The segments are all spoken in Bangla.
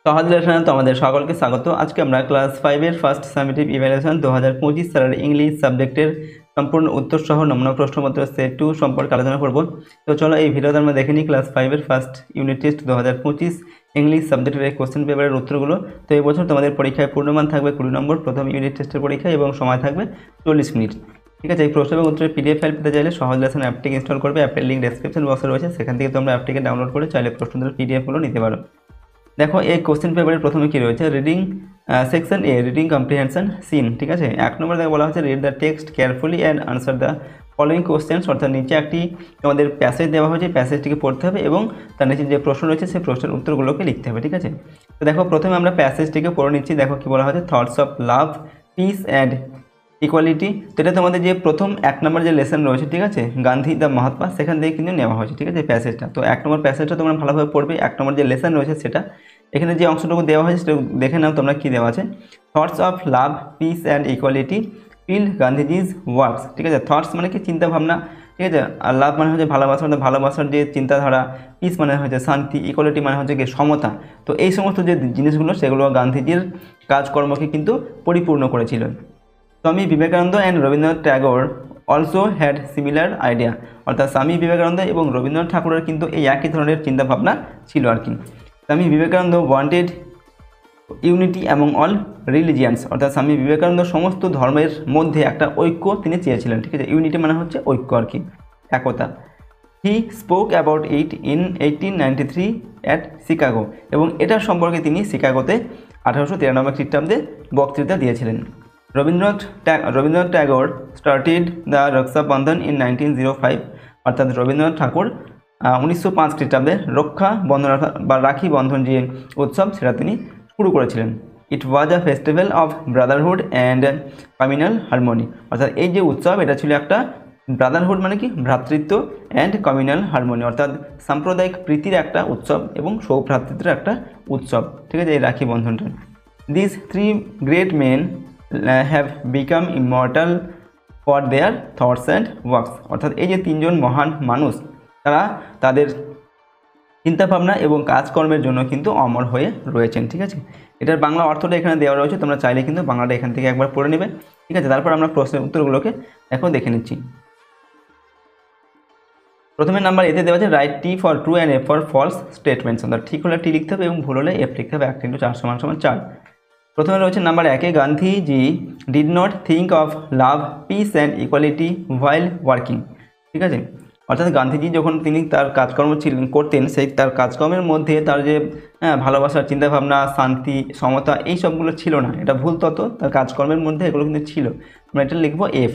সহজ লেসনে তোমাদের সকলকে স্বাগত। আজকে আমরা ক্লাস 5 এর ফার্স্ট সামেটিভ ইভ্যালুয়েশন 2025 সালের ইংলিশ সাবজেক্টের সম্পূর্ণ উত্তর সহ নমুনা প্রশ্নপত্র সেট 2 সম্পর্কে আলোচনা করব। তো চলো এই ভিডিওতে আমরা দেখে নিই ক্লাস 5 এর ফার্স্ট ইউনিট টেস্ট 2025 ইংলিশ সাবজেক্টের এই কোশ্চেন পেপারের উত্তরগুলো। তো এই বছর তোমাদের পরীক্ষায় পূর্ণমান থাকবে 20 নম্বর প্রথম ইউনিট টেস্টের পরীক্ষা এবং সময় থাকবে 40 মিনিট। ঠিক আছে, এই প্রশ্ন এবং উত্তরের পিডিএফ ফাইল পেতে চাইলে সহজ লেসন অ্যাপটিকে ইনস্টল করবে। অ্যাপের লিঙ্ক ডেসক্রিপশন বক্সে রয়েছে, সেখান থেকে তোমরা অ্যাপটিকে ডাউনলোড করে চাইলে প্রশ্নগুলোর পিডিএফগুলো নিতে পারো। দেখো এই কোশ্চেন পেপারের প্রথমে কি রয়েছে, রিডিং সেকশন এ, রিডিং কম্প্রিহেনশন সিন। ঠিক আছে, 1 নম্বর দেখে বলা হচ্ছে read the text carefully and answer the following questions. অর্থাৎ নিচে একটি তোমাদের প্যাসেজ দেওয়া হয়েছে, প্যাসেজটিকে পড়তে হবে এবং তার নিচে যে প্রশ্ন রয়েছে সেই প্রশ্নের উত্তরগুলোকে লিখতে হবে। ঠিক আছে, তো দেখো প্রথমে আমরা প্যাসেজটিকে পড়ে নিচ্ছি। দেখো কি বলা হয়েছে, thoughts of love, peace and equality. তো এটা তোমাদের যে প্রথম 1 নম্বর যে লেসন রয়েছে, ঠিক আছে, গান্ধী দ্য মহাত্মা, সেখান থেকে কিন্তু নেওয়া হয়েছে। ঠিক আছে, প্যাসেজটা তো 1 নম্বর প্যাসেজটা তোমরা ভালোভাবে পড়বে। 1 নম্বর যে লেসন রয়েছে সেটা, এখানে যে অংশটুকু দেওয়া হয়েছে সেটা দেখে নাও তোমরা কি দেওয়া আছে। Thoughts of love, peace and equality fill Gandhiji's works. ঠিক আছে, থটস মানে কি চিন্তা ভাবনা, ঠিক আছে, আর লাভ মানে হচ্ছে ভালোবাসা, ভালোবাসার যে চিন্তাধারা, পিস মানে হচ্ছে শান্তি, ইকুয়ালিটি মানে হচ্ছে কি সমতা। তো এই সমস্ত যে জিনিসগুলো সেগুলো গান্ধীজির কাজকর্মকে কিন্তু পরিপূর্ণ করেছিল। Swami Vivekananda and Rabindranath Tagore also had similar idea. অর্থাৎ স্বামী বিবেকানন্দ এবং রবীন্দ্রনাথ ঠাকুরের কিন্তু এই একই ধরনের চিন্তাভাবনা ছিল আর কি। Swami Vivekananda wanted unity among all religions. অর্থাৎ স্বামী বিবেকানন্দ সমস্ত ধর্মের মধ্যে একটা ঐক্য তিনি চেয়েছিলেন। ঠিক আছে, ইউনিটি মানে হচ্ছে ঐক্য আর কি, একতা। He spoke about it in 1893 at Chicago. এবং এটার সম্পর্কে তিনি শিকাগোতে 1893 খ্রিস্টাব্দে বক্তৃতা দিয়েছিলেন। Rabindranath Tagore started the Rakshabandhan in 1905। অর্থাৎ রবীন্দ্রনাথ ঠাকুর 1905 খ্রিস্টাব্দে রক্ষা বন্ধন বা রাখি বন্ধন যে উৎসব সেটা তিনি শুরু করেছিলেন। It was a festival of brotherhood and communal harmony. অর্থাৎ এই যে উৎসব এটা ছিল একটা ব্রাদারহুড মানে কি ভ্রাতৃত্ব, অ্যান্ড কমিউনাল হারমোনি অর্থাৎ সাম্প্রদায়িক প্রীতির একটা উৎসব এবং সৌভ্রাতৃত্বের একটা উৎসব। ঠিক আছে, এই রাখি বন্ধনটা। This 3 great men have become immortal for their thoughts and works. অর্থাৎ এই যে 3 জন মহান মানুষ, তারা তাদের চিন্তাভাবনা এবং কাজকর্মের জন্য কিন্তু অমর হয়ে রয়েছেন। ঠিক আছে, এটার বাংলা অর্থটা এখানে দেওয়া রয়েছে, তোমরা চাইলে কিন্তু বাংলাটা এখান থেকে একবার পড়ে নেবে। ঠিক আছে, তারপর আমরা প্রশ্নের উত্তরগুলোকে এখন দেখে নিচ্ছি। প্রথমে নাম্বার এতে দেওয়া আছে write T for true and F for false statements. অর্থাৎ ঠিক হলে টি লিখতে হবে এবং ভুল হলে এফ লিখতে হবে। 1 × 4 = 4। প্রথমে রয়েছে নাম্বার 1-এ, Gandhiji did not think of love, peace and equality while working. ঠিক আছে, অর্থাৎ গান্ধীজি যখন তিনি তার কাজকর্ম করতেন, সেই তার কাজকর্মের মধ্যে তার যে ভালোবাসার চিন্তাভাবনা, শান্তি, সমতা, এই সবগুলো ছিল না। এটা ভুল তত্ত্ব, তার কাজকর্মের মধ্যে এগুলো কিন্তু ছিল। আমরা এটা লিখবো F.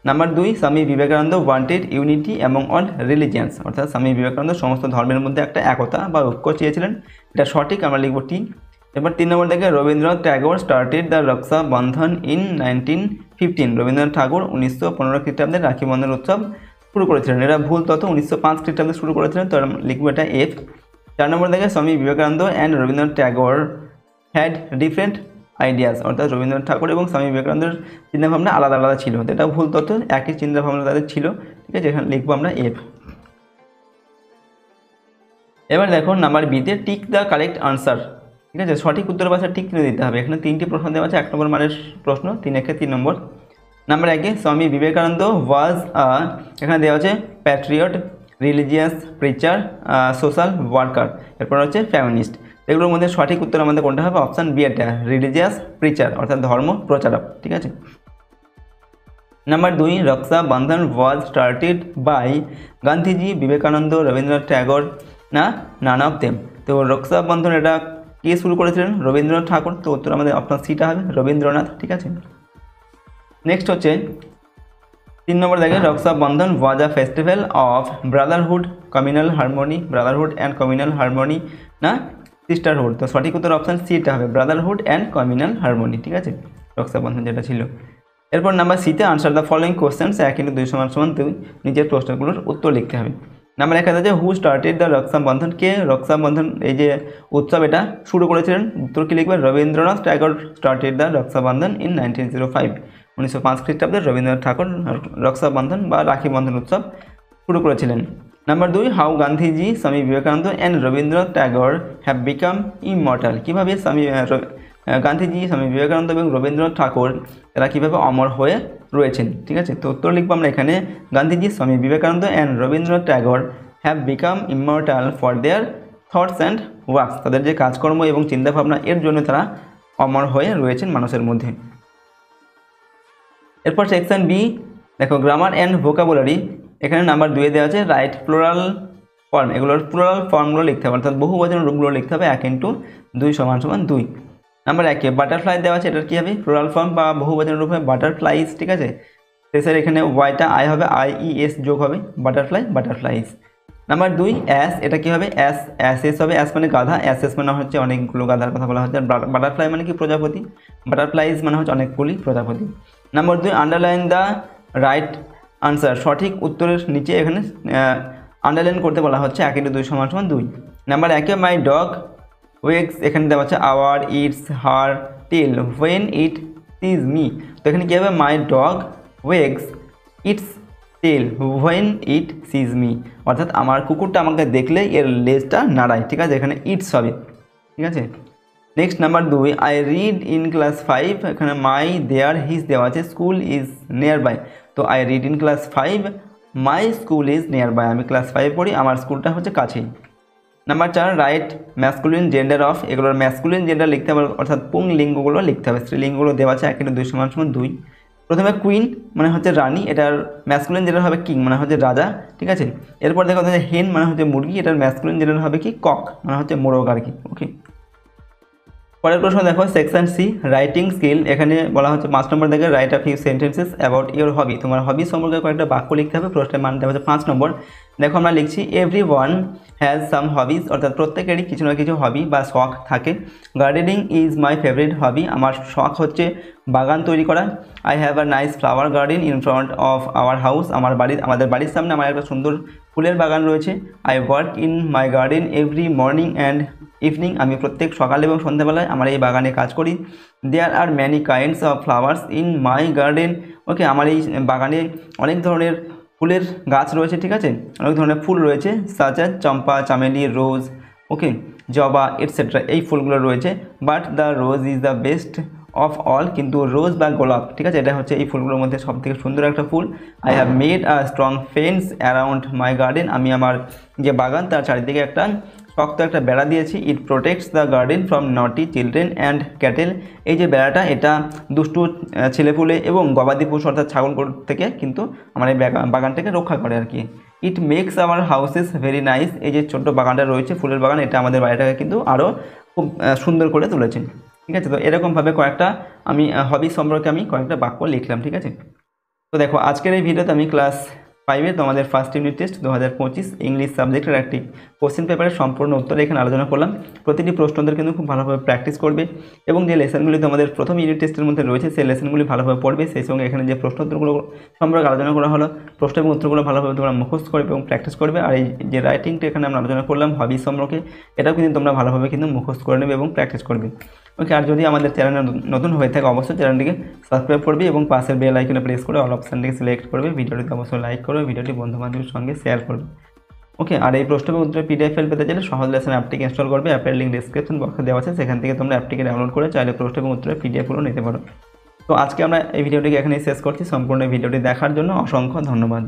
Number 2, Swami Vivekananda wanted unity among all religions. অর্থাৎ স্বামী বিবেকানন্দ সমস্ত ধর্মের মধ্যে একটা একতা বা ঐক্য চেয়েছিলেন, এটা সঠিক, আমরা লিখবো টি। এবার 3 নম্বর থেকে রবীন্দ্রনাথ ট্যাগোর স্টার্টেড দ্য রক্ষা বন্ধন ইন 1915। রবীন্দ্রনাথ ঠাকুর 1915 খ্রিস্টাব্দে রাখি বন্ধন উৎসব শুরু করেছিলেন। এটা ভুল তথ্য, 1905 খ্রিস্টাব্দে শুরু করেছিলেন, তো লিখবো এটা এফ। 4 নম্বর থেকে Swami Vivekananda and Rabindranath Tagore had different ideas. অর্থাৎ রবীন্দ্রনাথ ঠাকুর এবং স্বামী বিবেকানন্দের চিন্তাভাবনা আলাদা আলাদা ছিল, তো এটা ভুল তথ্য, একই চিন্তাভাবনা তাদের ছিল। ঠিক আছে, এখানে লিখবো আমরা এফ। এবার দেখো নাম্বার বিতে টিক দ্য কারেক্ট আনসার। ঠিক আছে, সঠিক উত্তর পাশে টিক চিহ্ন দিতে হবে। এখানে 3টি প্রশ্ন দেওয়া আছে, 1 নম্বর মানের প্রশ্ন, 3 নম্বর। নাম্বার 1-এ, স্বামী বিবেকানন্দ ওয়াজ এখানে দেওয়া আছে Patriot, religious, preacher, social worker, এরপর হচ্ছে ফ্যামিনিস্ট। এগুলোর মধ্যে সঠিক উত্তর আমাদের কোনটা হবে, অপশান বি এটা, রিলিজিয়াস প্রিচার অর্থাৎ ধর্ম প্রচারক। ঠিক আছে। Number 2, Raksha Bandhan was started by Gandhiji, Vivekananda, Rabindranath Tagore, না নান অফ দেম। তো রক্ষা বন্ধন এটা কে শুরু করেছিলেন, রবীন্দ্রনাথ ঠাকুর, তো উত্তর আমাদের অপশান সিটা হবে, রবীন্দ্রনাথ। ঠিক আছে। নেক্সট হচ্ছে 3 নম্বর দেখে Raksha Bandhan was a festival of brotherhood, communal harmony, brotherhood and communal harmony, না সিস্টারহুড। তো সঠিক উত্তর অপশান সিটা হবে, ব্রাদারহুড অ্যান্ড কমিউনাল হারমোনি। ঠিক আছে, রক্ষা বন্ধন যেটা ছিল। এরপর নাম্বার সিতে আনসার দ্য ফলোয়িং কোশ্চেন্স, 1 × 2 = 2, নিজের প্রশ্নগুলোর উত্তর লিখতে হবে। নাম্বার 1 আছে হু স্টার্টেড দ্য রক্ষাবন্ধন, কে রক্ষাবন্ধন এই যে উৎসব এটা শুরু করেছিলেন, উত্তর কি লিখবেন, Rabindranath Tagore started the Rakshabandhan in 1905। 1905 খ্রিস্টাব্দে রবীন্দ্রনাথ ঠাকুর রক্ষাবন্ধন বা রাখি বন্ধন উৎসব শুরু করেছিলেন। Number 2, how Gandhiji, Swami Vivekananda and Rabindranath Tagore have become immortal. কীভাবে গান্ধীজি, স্বামী বিবেকানন্দ এবং রবীন্দ্রনাথ ঠাকুর এরা কীভাবে অমর হয়ে রয়েছেন। ঠিক আছে, তো উত্তর লিখবো আমরা এখানে, Gandhiji, Swami Vivekananda and Rabindranath Tagore have become immortal for their thoughts and works. তাদের যে কাজকর্ম এবং চিন্তাভাবনা এর জন্য তারা অমর হয়ে রয়েছেন মানুষের মধ্যে। এরপর সেকশন বি দেখো, গ্রামার অ্যান্ড ভোকাবুলারি। এখানে নাম্বার 2 দেওয়া আছে রাইট প্লুরাল ফর্ম। এগুলোর প্লুরাল ফর্মগুলো লিখতে হবে, অর্থাৎ বহুবচন রূপগুলো লিখতে হবে 1 × 2 = 2। নাম্বার 1 বাটারফ্লাই দেওয়া আছে, এটার কী হবে প্লুরাল ফর্ম বা বহুবচন রূপ হবে বাটারফ্লাইজ। ঠিক আছে, শেষের এখানে ওয়াইটা আই হবে, IES যোগ হবে, বাটারফ্লাই বাটারফ্লাইজ। নাম্বার 2 অ্যাস, এটা কী হবে অ্যাসেস হবে। অ্যাস মানে গাধা, অ্যাসেস মানে হচ্ছে অনেকগুলো গাধার কথা বলা হচ্ছে। বাটারফ্লাই মানে কি প্রজাপতি, বাটারফ্লাইজ মানে হচ্ছে অনেকগুলি প্রজাপতি। Number 2 underline the right answer, সঠিক উত্তরের নিচে এখানে আন্ডারলাইন করতে বলা হচ্ছে 1 × 2 = 2। নাম্বার 1 মাই ডগ ওয়েগস, এখানে দেওয়া আছে our its her tail when it sees me. তো এখানে কী হবে my dog wags its tail when it sees me, অর্থাৎ আমার কুকুরটা আমাকে দেখলে এর লেজটা নাড়ায়। ঠিক আছে, এখানে ইটস হবে। ঠিক আছে, next number 2 I read in class 5, এখানে মাই দেয়ার হিজ দেওয়া আছে, school is near by I read in class 5, my school is near by class 5 পড়ি, আমার স্কুলটা হচ্ছে কাছেই। Number 4 write masculine gender of, এগুলোর ম্যাসকুলিন জেন্ডার লিখতে হবে, অর্থাৎ পুংলিঙ্গগুলো লিখতে হবে। স্ত্রীলিঙ্গগুলো দেওয়া আছে 1 × 2 = 2। প্রথমে কুইন মানে হচ্ছে রানী, এটার ম্যাসকুলিন জেন্ডার হবে কিং মানে হচ্ছে রাজা। ঠিক আছে, এরপর দেখো হেন মানে হচ্ছে মুরগি, এটার ম্যাসকুলিন জেন্ডার হবে কি কক মানে হচ্ছে মোরগ আর কি। ওকে, পরের প্রশ্ন দেখো সেকশন সি রাইটিং স্কিল। এখানে বলা হচ্ছে 5 নম্বর থেকে write a few sentences about your hobby. তোমার হবি সম্পর্কে কয়েকটা বাক্য লিখতে হবে। প্রশ্নের মান দেওয়া হচ্ছে 5 নম্বর। দেখো আমরা লিখছি every one has some hobbies, অর্থাৎ প্রত্যেকেরই কিছু না কিছু হবি বা শখ থাকে। Gardening is my favourite hobby, আমার শখ হচ্ছে বাগান তৈরি করা। I have a nice flower garden in front of our house, আমাদের বাড়ির সামনে আমার একটা সুন্দর ফুলের বাগান রয়েছে। I work in my garden every morning and evening, আমি প্রত্যেক সকাল এবং সন্ধ্যাবেলায় আমার এই বাগানে কাজ করি। There are many kinds of flowers in my garden, okay, আমার এই বাগানে অনেক ধরনের ফুলের গাছ রয়েছে। ঠিক আছে, অনেক ধরনের ফুল রয়েছে, সাচ অ্যাজ চম্পা, চামেলি, রোজ, ওকে, জবা এটসেট্রা, এই ফুলগুলো রয়েছে। But the rose is the best of all, কিন্তু রোজ বা গোলাপ, ঠিক আছে, এটা হচ্ছে এই ফুলগুলোর মধ্যে সবথেকে সুন্দর একটা ফুল। I have made a strong fence around my garden, আমি আমার যে বাগান তার চারিদিকে একটা শক্ত একটা বেড়া দিয়েছি। ইট প্রোটেক্টস দ্য গার্ডেন ফ্রম নটি চিলড্রেন অ্যান্ড ক্যাটেল, এই যে বেড়াটা এটা দুষ্টু ছেলেপুলে এবং গবাদি পশু অর্থাৎ ছাগল থেকে কিন্তু আমার এই বাগানটাকে রক্ষা করে আর কি। It makes our houses very nice, এই যে ছোট্ট বাগানটা রয়েছে ফুলের বাগান, এটা আমাদের বাড়িটাকে কিন্তু আরও খুব সুন্দর করে তুলেছে। ঠিক আছে, তো এরকমভাবে কয়েকটা আমি হবি সম্পর্কে আমি কয়েকটা বাক্য লিখলাম। ঠিক আছে, তো দেখো আজকের এই ভিডিওতে আমি ক্লাস 5 তোমাদের ফার্স্ট ইউনিট টেস্ট 2025 ইংলিশ সাবজেক্টের একটি কোশ্চেন পেপারের সম্পূর্ণ উত্তর এখানে আলোচনা করলাম। প্রতিটি প্রশ্নদের কিন্তু খুব ভালোভাবে প্র্যাকটিস করবে এবং যে লেসনগুলি তোমাদের প্রথম ইউনিট টেস্টের মধ্যে রয়েছে সেই লেসনগুলি ভালোভাবে পড়বে। সেই সঙ্গে এখানে যে প্রশ্ন উত্তরগুলো সম্পর্কে আলোচনা করা হলো, প্রশ্ন এবং উত্তরগুলো ভালোভাবে তোমরা মুখস্থ করবে এবং প্র্যাকটিস করবে। আর এই যে রাইটিংটা এখানে আমরা আলোচনা করলাম হবি সম্পর্কে, এটাও কিন্তু তোমরা ভালোভাবে কিন্তু মুখস্থ করে নেবে এবং প্র্যাকটিস করবে। ওকে, আর যদি আমাদের চ্যানেল নতুন হয়ে থাকে অবশ্যই চ্যানেলটিকে সাবস্ক্রাইব করবে এবং পাশের বেল আইকনে প্রেস করে অল অপশানটিকে সিলেক্ট করবে। ভিডিওটিকে অবশ্যই লাইক করবে, ভিডিওটি বন্ধুবান্ধবের সঙ্গে শেয়ার করবে। ওকে, আর এই প্রশ্ন এবং উত্তরের পিডিএফ ফাইল পেতে চাইলে সহজ লেসন অ্যাপটিকে ইনস্টল করবে। অ্যাপের লিঙ্ক ডিসক্রিপশন বক্সে দেওয়া আছে, সেখান থেকে তোমরা অ্যাপটিকে ডাউনলোড করে চাইলে প্রশ্ন এবং উত্তরের পিডিএফগুলো নিতে পারো। তো আজকে আমরা এই ভিডিওটিকে এখানেই শেষ করছি। সম্পূর্ণ ভিডিওটি দেখার জন্য অসংখ্য ধন্যবাদ।